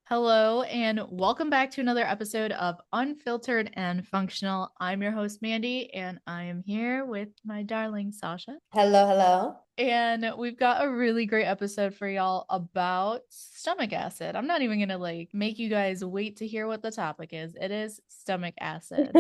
Hello, and welcome back to another episode of Unfiltered and Functional. I'm your host, Mandy, and I am here with my darling Sasha. Hello, hello. And we've got a really great episode for y'all about stomach acid. I'm not even gonna make you guys wait to hear what the topic is. It is stomach acid.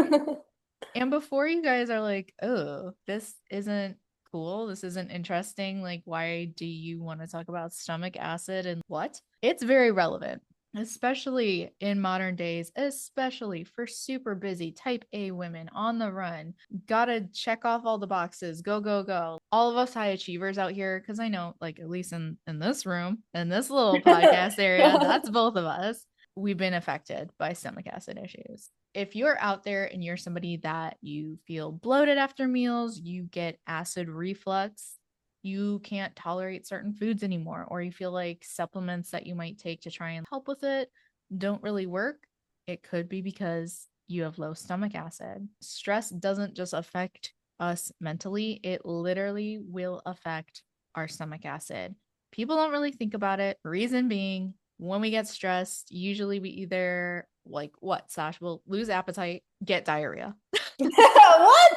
And before you guys are like, oh, this isn't cool, this isn't interesting, like, why do you want to talk about stomach acid and what? It's very relevant, especially in modern days, especially for super busy type A women on the run. Gotta check off all the boxes, go, go, go. All of us high achievers out here, because I know, like, at least in this room, in this little podcast area, that's both of us. We've been affected by stomach acid issues. If you're out there and you're somebody that you feel bloated after meals, you get acid reflux, you can't tolerate certain foods anymore, or you feel like supplements that you might take to try and help with it don't really work, it could be because you have low stomach acid. Stress doesn't just affect us mentally, it literally will affect our stomach acid. People don't really think about it. Reason being, when we get stressed, usually we either like what, Sash? We'll lose appetite, get diarrhea. What?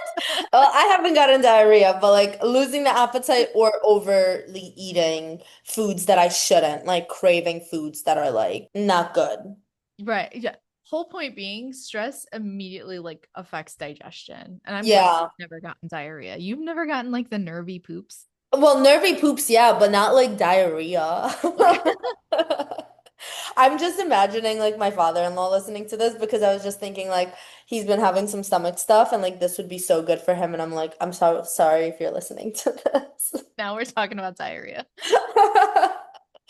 Well, I haven't gotten diarrhea, but like losing the appetite or overly eating foods that I shouldn't, like craving foods that are like not good. Right. Yeah. Whole point being, stress immediately like affects digestion. And I'm glad you've Yeah. never gotten diarrhea. You've never gotten like the nervy poops. Well, nervy poops, yeah, but not like diarrhea. Okay. I'm just imagining like my father-in-law listening to this because I was just thinking like he's been having some stomach stuff and like this would be so good for him. And I'm like, I'm so sorry if you're listening to this. Now we're talking about diarrhea.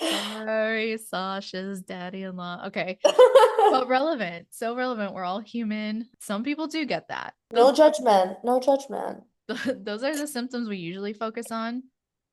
Sorry, Sasha's daddy-in-law. Okay. But relevant. So relevant. We're all human. Some people do get that. No judgment. No judgment. Those are the symptoms we usually focus on.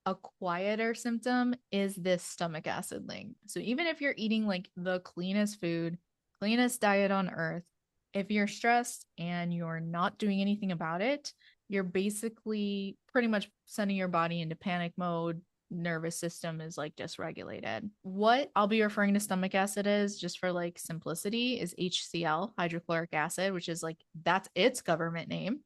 A quieter symptom is this stomach acid link. So even if you're eating like the cleanest food, cleanest diet on earth, if you're stressed and you're not doing anything about it, you're basically pretty much sending your body into panic mode. Nervous system is like dysregulated. What I'll be referring to stomach acid is, just for like simplicity, is HCl, hydrochloric acid, which is like that's its government name.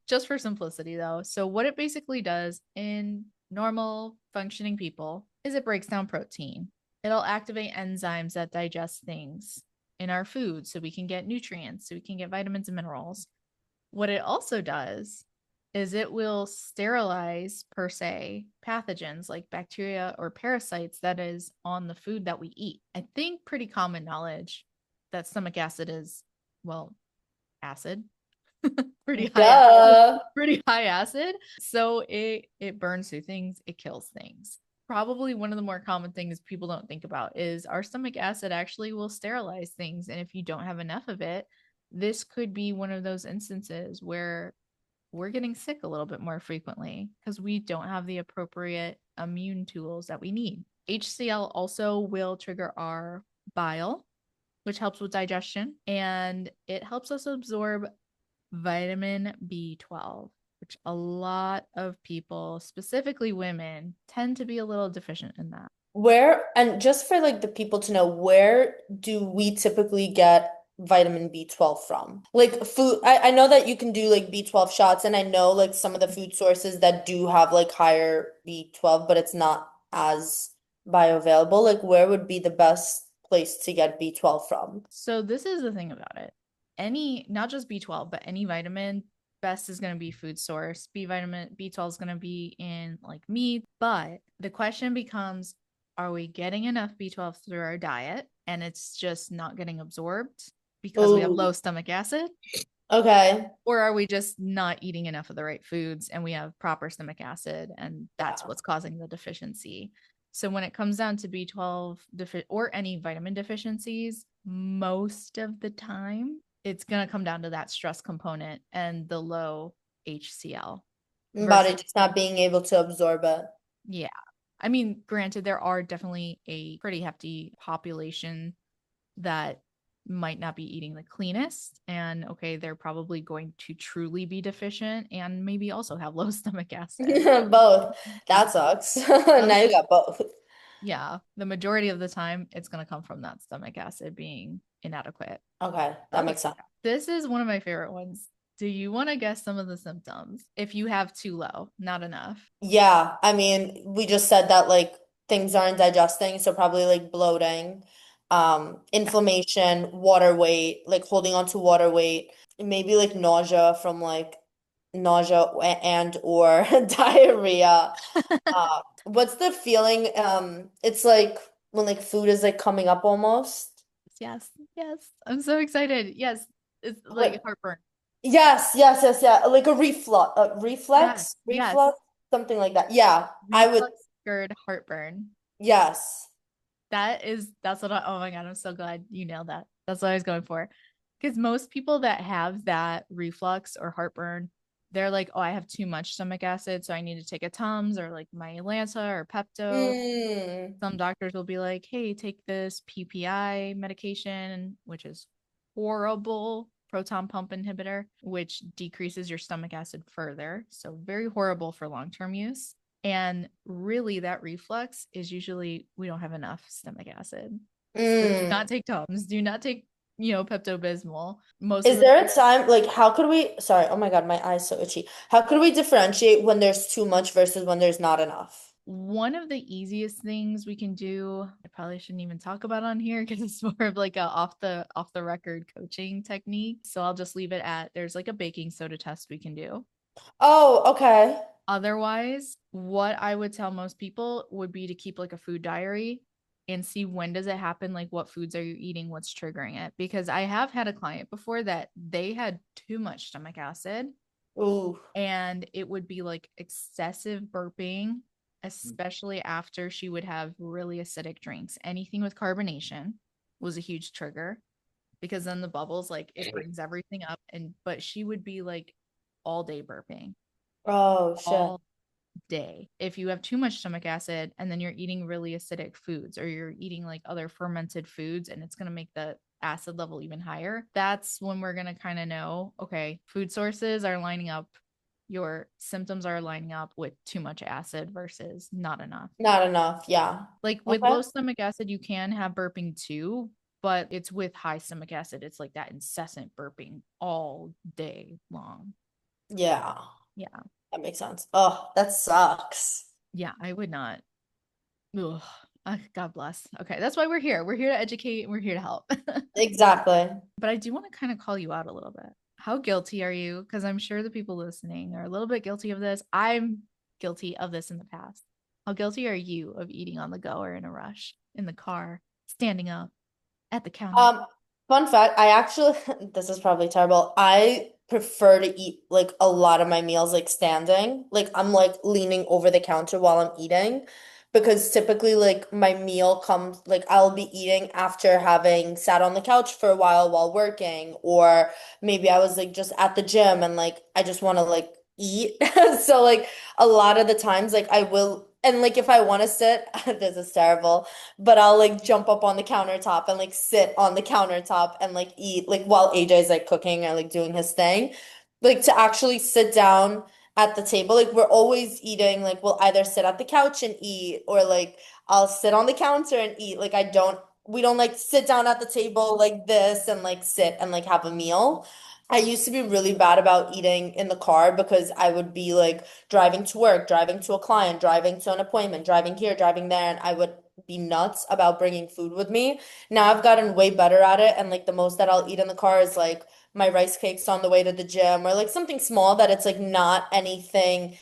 Just for simplicity though. So what it basically does in normal functioning people is it breaks down protein. It'll activate enzymes that digest things in our food so we can get nutrients, so we can get vitamins and minerals. What it also does is it will sterilize, per se, pathogens like bacteria or parasites that is on the food that we eat. I think pretty common knowledge that stomach acid is, well, acid. pretty high Duh. pretty high acid. So it burns through things, it kills things. Probably one of the more common things people don't think about is our stomach acid actually will sterilize things. And if you don't have enough of it, this could be one of those instances where we're getting sick a little bit more frequently because we don't have the appropriate immune tools that we need. HCl also will trigger our bile, which helps with digestion, and it helps us absorb vitamin B12, which a lot of people, specifically women, tend to be a little deficient in that. Where, and just for like the people to know, where do we typically get vitamin B12 from? Like food, I know that you can do like B12 shots, and I know like some of the food sources that do have like higher B12, but it's not as bioavailable. Like where would be the best place to get B12 from? So this is the thing about it. Any, not just B12, but any vitamin, best is going to be food source. B vitamin, B12 is going to be in like meat. But the question becomes, are we getting enough B12 through our diet and it's just not getting absorbed because we have Oh, low stomach acid? okay. Or are we just not eating enough of the right foods and we have proper stomach acid and that's Yeah. what's causing the deficiency? So when it comes down to B12 or any vitamin deficiencies, most of the time it's going to come down to that stress component and the low HCl Body versus, just not being able to absorb it. yeah. I mean, granted, there are definitely a pretty hefty population that might not be eating the cleanest. And okay, they're probably going to truly be deficient and maybe also have low stomach acid. Both. That sucks. Now you Okay. got both. Yeah, the majority of the time it's going to come from that stomach acid being inadequate. Okay, that Oh, makes sense. this is one of my favorite ones. Do you want to guess some of the symptoms if you have too low, not enough? Yeah, I mean, we just said that like things aren't digesting, so probably like bloating, Yeah. inflammation, water weight, like holding on to water weight, maybe like nausea from like nausea and or diarrhea. What's the feeling? It's like when like food is like coming up almost. Yes, yes. I'm so excited. Yes, it's like What? heartburn. Yes, yes, yes, yeah. Like a Yes, yes. reflux, something like that. Yeah, I would. Reflux GERD heartburn. Yes. That's what oh my God, I'm so glad you nailed that. That's what I was going for. Because most people that have that reflux or heartburn, they're like, oh, I have too much stomach acid, so I need to take a Tums or like my Lanta or Pepto. Mm. Some doctors will be like, hey, take this PPI medication, which is horrible, proton pump inhibitor, which decreases your stomach acid further. So, very horrible for long term use. And really, that reflux is usually we don't have enough stomach acid. So, do Mm. not take Tums. Do not take, Pepto Bismol. Most of Is the there a time, like, how could we, sorry, oh my God, my eye's so itchy. How could we differentiate when there's too much versus when there's not enough? one of the easiest things we can do, I probably shouldn't even talk about on here because it's more of like a off the record coaching technique. So I'll just leave it at there's like a baking soda test we can do. Oh, okay. Otherwise, what I would tell most people would be to keep like a food diary and see when does it happen, like what foods are you eating, what's triggering it. Because I have had a client before that they had too much stomach acid Ooh. and it would be like excessive burping, especially after she would have really acidic drinks. Anything with carbonation was a huge trigger because then the bubbles like it brings everything up and but she would be like all day burping, Oh, shit. all day. If you have too much stomach acid and then you're eating really acidic foods or you're eating like other fermented foods and it's going to make the acid level even higher, that's when we're going to kind of know, okay, food sources are lining up, your symptoms are lining up with too much acid versus not enough. Not enough. Yeah. Like with Okay. low stomach acid, you can have burping too, but it's with high stomach acid. It's like that incessant burping all day long. Yeah. Yeah. That makes sense. Oh, that sucks. Yeah. I would not. Ugh. God bless. Okay. That's why we're here. We're here to educate and we're here to help. Exactly. But I do want to kind of call you out a little bit. How guilty are you? Because I'm sure the people listening are a little bit guilty of this. I'm guilty of this in the past. How guilty are you of eating on the go or in a rush, in the car, standing up, at the counter? Um, Fun fact, I actually, this is probably terrible. I prefer to eat like a lot of my meals like standing. Like I'm like leaning over the counter while I'm eating because typically like my meal comes like I'll be eating after having sat on the couch for a while working, or maybe I was like just at the gym and like I just want to like eat. So like a lot of the times like I will, and like if I want to sit, this is terrible, but I'll like jump up on the countertop and like sit on the countertop and like eat like while AJ's like cooking or like doing his thing. Like to actually sit down at the table. Like we're always eating, like we'll either sit at the couch and eat or like I'll sit on the counter and eat. Like we don't like sit down at the table like this and like sit and like have a meal. I used to be really bad about eating in the car because I would be like driving to work, driving to a client, driving to an appointment, driving here, driving there, and I would be nuts about bringing food with me. Now I've gotten way better at it, and like the most that I'll eat in the car is like my rice cakes on the way to the gym or like something small that it's like not anything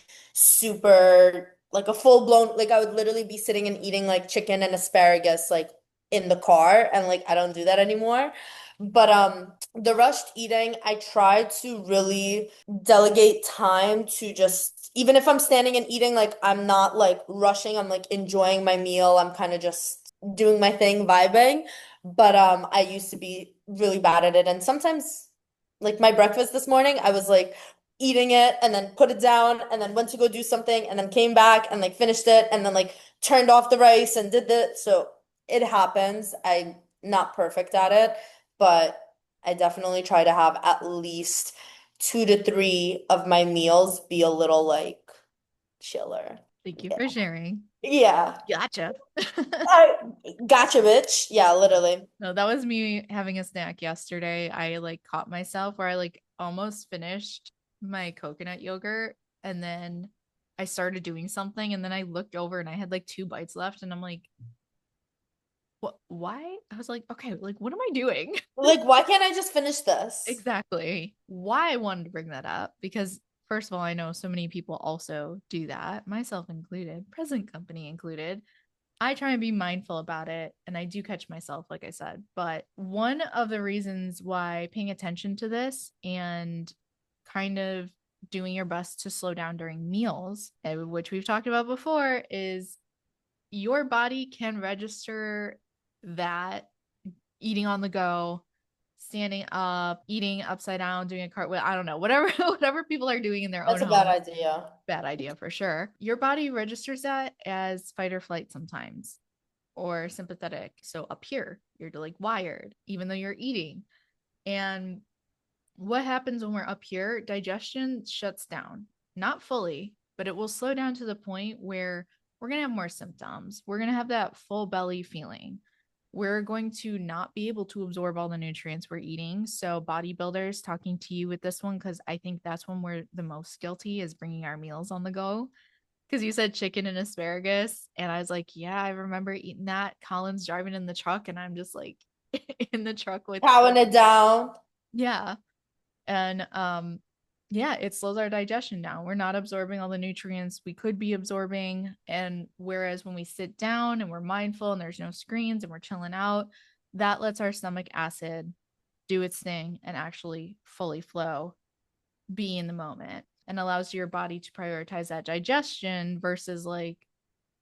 super like a full blown, like I would literally be sitting and eating like chicken and asparagus like in the car, and like I don't do that anymore. But the rushed eating, I try to really delegate time to just, even if I'm standing and eating, like I'm not like rushing, I'm like enjoying my meal. I'm kind of just doing my thing, vibing. But I used to be really bad at it. And sometimes like my breakfast this morning, I was like eating it and then put it down and then went to go do something and then came back and like finished it and then like turned off the rice and did it. So it happens. I'm not perfect at it, but I definitely try to have at least 2 to 3 of my meals be a little like chiller. Thank you Yeah. for sharing. Yeah. Gotcha. I gotcha, bitch. Yeah, literally. No, that was me having a snack yesterday. I like caught myself where I like almost finished my coconut yogurt and then I started doing something and then I looked over and I had like 2 bites left and I'm like, what, why? I was like, okay, like what am I doing? Like, why can't I just finish this? Exactly. Why I wanted to bring that up because first of all, I know so many people also do that, myself included, present company included. I try and be mindful about it and I do catch myself, like I said. But one of the reasons why paying attention to this and kind of doing your best to slow down during meals, which we've talked about before, is your body can register that eating on the go, standing up, eating upside down, doing a cartwheel, I don't know, whatever whatever people are doing in their own That's a bad home, idea. bad idea for sure. Your body registers that as fight or flight sometimes or sympathetic. So up here, you're like wired, even though you're eating. And what happens when we're up here? Digestion shuts down, not fully, but it will slow down to the point where we're going to have more symptoms. We're going to have that full belly feeling. We're going to not be able to absorb all the nutrients we're eating. So, bodybuilders, talking to you with this one, because I think that's when we're the most guilty is bringing our meals on the go because you said chicken and asparagus. And I was like, yeah, I remember eating that. Colin's driving in the truck, and I'm just like in the truck with, Powering it down. yeah. And yeah, it slows our digestion down. We're not absorbing all the nutrients we could be absorbing. And whereas when we sit down and we're mindful and there's no screens and we're chilling out, that lets our stomach acid do its thing and actually fully flow, be in the moment, and allows your body to prioritize that digestion versus like,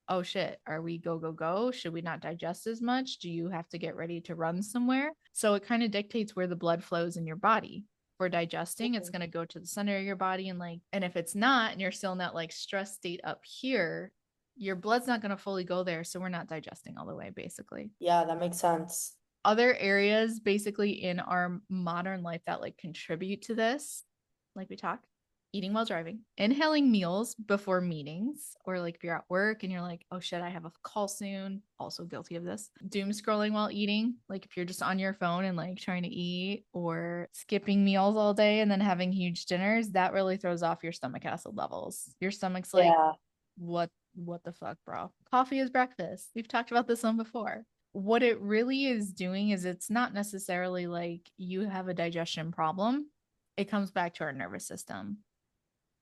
oh shit, are we go, go, go? Should we not digest as much? Do you have to get ready to run somewhere? So it kind of dictates where the blood flows in your body. For digesting, it's going to go to the center of your body. And like, and if it's not, and you're still in that like stress state up here, your blood's not going to fully go there. So we're not digesting all the way, basically. Yeah, that makes sense. Other areas basically in our modern life that like contribute to this, like we talked, eating while driving, inhaling meals before meetings, or like if you're at work and you're like, oh shit, I have a call soon, also guilty of this. Doom scrolling while eating, like if you're just on your phone and like trying to eat, or skipping meals all day and then having huge dinners, that really throws off your stomach acid levels. Your stomach's like, Yeah. what the fuck, bro? Coffee is breakfast. We've talked about this one before. What it really is doing is it's not necessarily like you have a digestion problem. It comes back to our nervous system.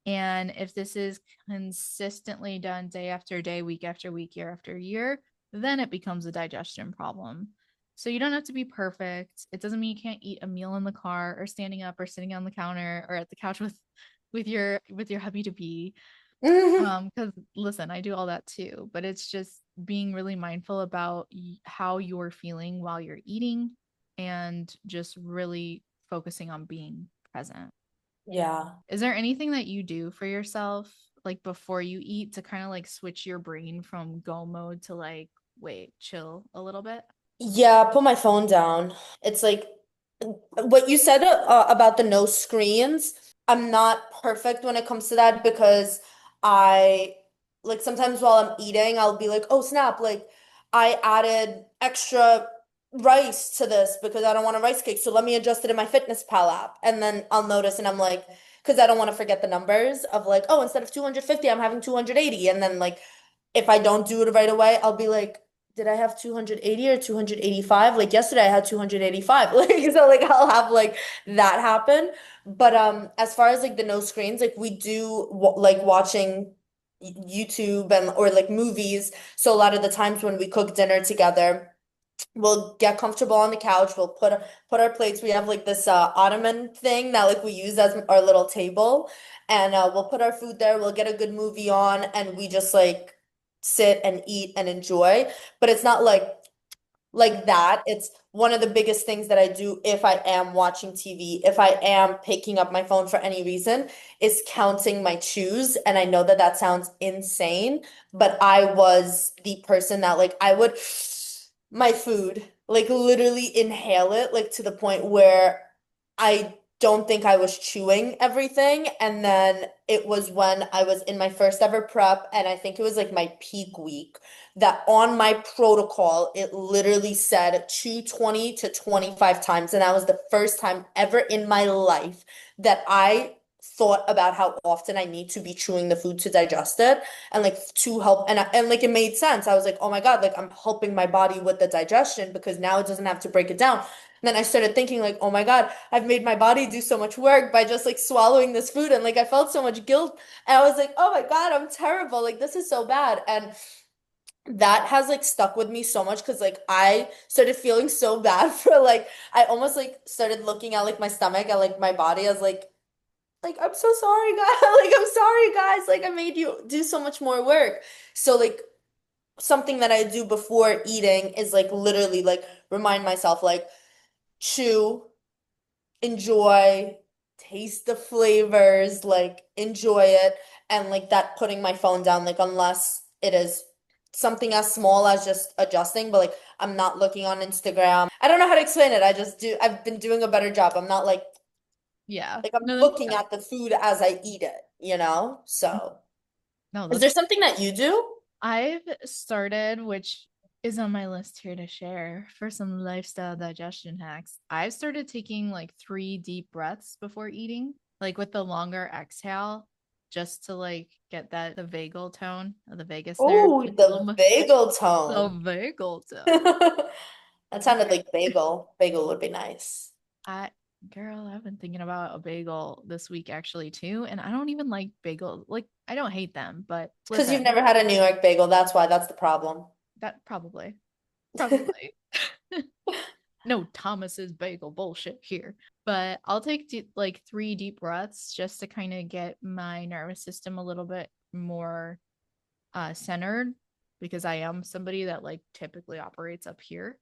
And if this is consistently done day after day, week after week, year after year, then it becomes a digestion problem. So you don't have to be perfect. It doesn't mean you can't eat a meal in the car or standing up or sitting on the counter or at the couch with your hubby to be. Because listen, I do all that too, but it's just being really mindful about how you're feeling while you're eating and just really focusing on being present. Yeah. Is there anything that you do for yourself, like before you eat, to kind of like switch your brain from go mode to like, wait, chill a little bit? Yeah, put my phone down. It's like what you said about the no screens. I'm not perfect when it comes to that because I like sometimes while I'm eating, I'll be like, oh snap, like I added extra rice to this because I don't want a rice cake. So let me adjust it in my Fitness Pal app. And then I'll notice and I'm like, because I don't want to forget the numbers of like, oh, instead of 250, I'm having 280. And then like if I don't do it right away, I'll be like, did I have 280 or 285? Like yesterday I had 285. Like so like I'll have like that happen. But as far as like the no screens, like we do like watching YouTube and or like movies. So a lot of the times when we cook dinner together, we'll get comfortable on the couch. We'll put our plates. We have like this ottoman thing that like we use as our little table, and we'll put our food there. We'll get a good movie on, and we just like sit and eat and enjoy. But it's not like that. It's one of the biggest things that I do if I am watching TV, if I am picking up my phone for any reason, is counting my chews. And I know that that sounds insane, but I was the person that like I would my food, like literally inhale it, like to the point where I don't think I was chewing everything. And then it was when I was in my first ever prep, and I think it was like my peak week, that on my protocol, it literally said chew 20 to 25 times. And that was the first time ever in my life that I thought about how often I need to be chewing the food to digest it and like to help. And like it made sense. I was like, oh my God, like I'm helping my body with the digestion because now it doesn't have to break it down. And then I started thinking like, oh my God, I've made my body do so much work by just like swallowing this food. And like I felt so much guilt. And I was like, oh my God, I'm terrible. Like this is so bad. And that has like stuck with me so much because like I started feeling so bad for like I almost like started looking at like my stomach and like my body as like I'm so sorry guys. Like I'm sorry guys. Like I made you do so much more work. So like something that I do before eating is like literally like remind myself like chew, enjoy, taste the flavors, like enjoy it, and like that putting my phone down, like unless it is something as small as just adjusting, but like I'm not looking on Instagram. I don't know how to explain it. I've been doing a better job. I'm not Yeah. like I'm No, that makes looking sense. at the food as I eat it, you know? So, No, is that's there something that you do? I've started, which is on my list here to share for some lifestyle digestion hacks. I've started taking like 3 deep breaths before eating, like with the longer exhale, just to like get that the vagal tone of the vagus nerve, Oh, like a little the bagel the tone. vagal tone. That sounded like bagel. Bagel would be nice. I Girl, I've been thinking about a bagel this week actually too, and I don't even like bagels. Like I don't hate them, but Because you've listen, never had a New York bagel. That's why. That's the problem. that probably. No Thomas's bagel bullshit here. But I'll take like 3 deep breaths just to kind of get my nervous system a little bit more centered because I am somebody that like typically operates up here.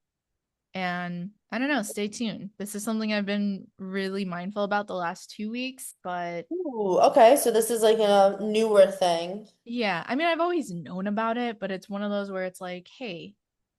And I don't know, stay tuned. This is something I've been really mindful about the last 2 weeks, but Ooh, okay. So this is like a newer thing. yeah, I mean, I've always known about it, but it's one of those where it's like, hey,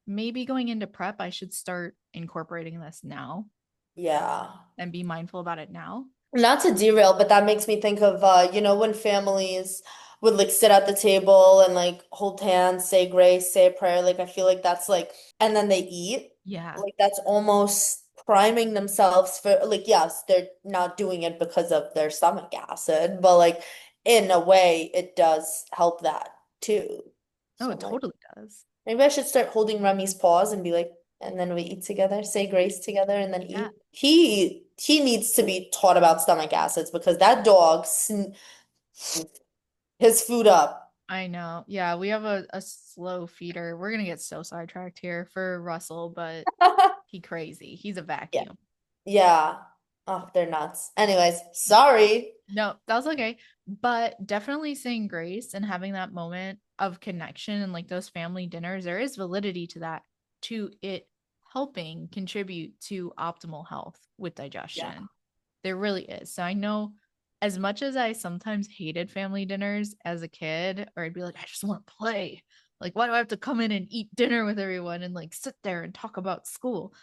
maybe going into prep, I should start incorporating this now Yeah. and be mindful about it now. Not to derail, but that makes me think of when families would like sit at the table and like hold hands, say grace, say a prayer. Like I feel like that's like, and then they eat. Yeah. Like that's almost priming themselves for like, yes, they're not doing it because of their stomach acid, but like in a way it does help that too. Oh, So it I'm like, totally does. maybe I should start holding Remy's paws and be like, and then we eat together, say grace together, and then Yeah, eat. He needs to be taught about stomach acids because that dog his food up. I know. Yeah, we have a slow feeder. We're gonna get so sidetracked here for Russell, but he crazy. He's a Yeah. vacuum. Yeah. Oh, they're nuts. Anyways, sorry. No, that was okay. But definitely saying grace and having that moment of connection and like those family dinners, there is validity to that, to it helping contribute to optimal health with Yeah. digestion. There really is. So I know as much as I sometimes hated family dinners as a kid, or I'd be like, I just want to play. Like, why do I have to come in and eat dinner with everyone and like sit there and talk about school?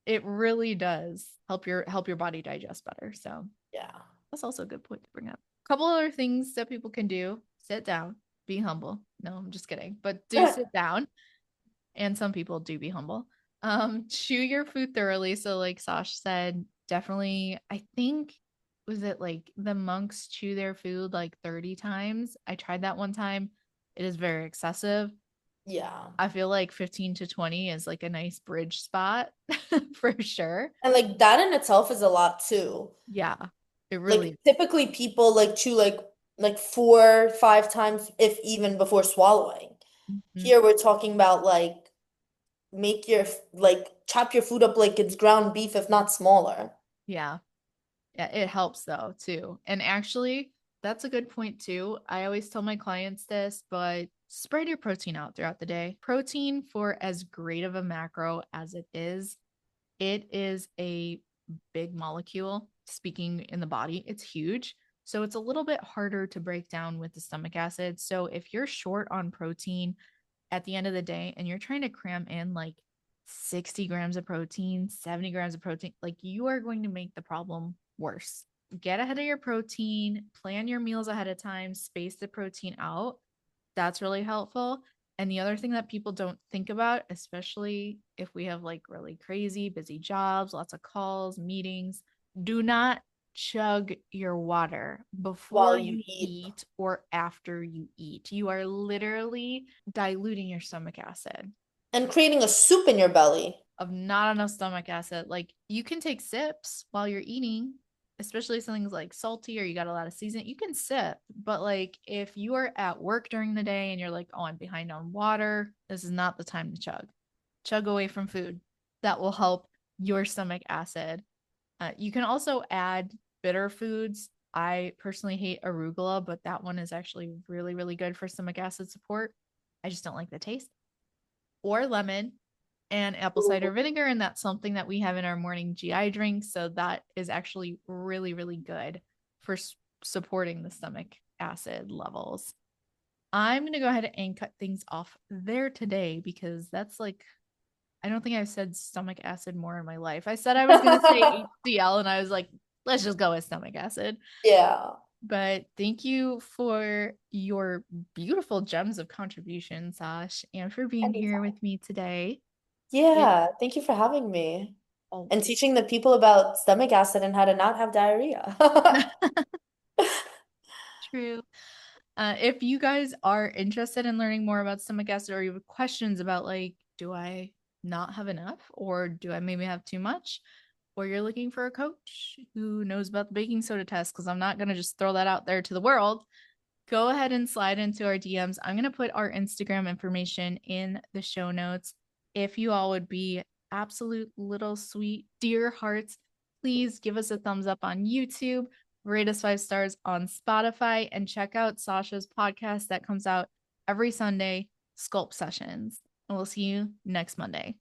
It really does help your body digest better. So Yeah. that's also a good point to bring up. A couple other things that people can do: sit down, be humble. No, I'm just kidding, but do sit down. And some people do be humble. Chew your food thoroughly. So, like Sash said, definitely, I think, was it like the monks chew their food like 30 times? I tried that one time. It is very excessive. Yeah. I feel like 15 to 20 is like a nice bridge spot for sure. And like that in itself is a lot too. Yeah, it really Like is. typically people like chew like 4, 5 times if even before swallowing. Mhm. Here we're talking about like make your like chop your food up like it's ground beef if not smaller. Yeah. Yeah, it helps though too. And actually, that's a good point too. I always tell my clients this, but spread your protein out throughout the day. Protein, for as great of a macro as it is a big molecule. Speaking in the body, it's huge. So it's a little bit harder to break down with the stomach acid. So if you're short on protein at the end of the day and you're trying to cram in like 60 grams of protein, 70 grams of protein, like you are going to make the problem worse. Get ahead of your protein, plan your meals ahead of time, space the protein out. That's really helpful. And the other thing that people don't think about, especially if we have like really crazy busy jobs, lots of calls, meetings, do not chug your water While before you you eat eat or after you eat. You are literally diluting your stomach acid and creating a soup in your belly. of not enough stomach acid. Like you can take sips while you're eating, especially something's like salty or you got a lot of seasoning. You can sip, but like if you are at work during the day and you're like, oh, I'm behind on water, this is not the time to chug. Chug away from food. That will help your stomach acid. You can also add bitter foods. I personally hate arugula, but that one is actually really, really good for stomach acid support. I just don't like the taste. Or lemon and apple cider Ooh. vinegar. And that's something that we have in our morning GI drink. So that is actually really, really good for supporting the stomach acid levels. I'm going to go ahead and cut things off there today because that's like, I don't think I've said stomach acid more in my life. I said I was going to say HCl and I was like, let's just go with stomach acid. Yeah. But thank you for your beautiful gems of contribution, Sash, and for being here Anytime. with me today. It Yeah. Thank you for having me and always teaching the people about stomach acid and how to not have diarrhea. true. If you guys are interested in learning more about stomach acid or you have questions about like, do I not have enough or do I maybe have too much? Or you're looking for a coach who knows about the baking soda test, because I'm not going to just throw that out there to the world. Go ahead and slide into our DMs. I'm going to put our Instagram information in the show notes. If you all would be absolute little sweet dear hearts, please give us a thumbs up on YouTube, rate us 5 stars on Spotify, and check out Sasha's podcast that comes out every Sunday, Sculpt Sessions. And we'll see you next Monday.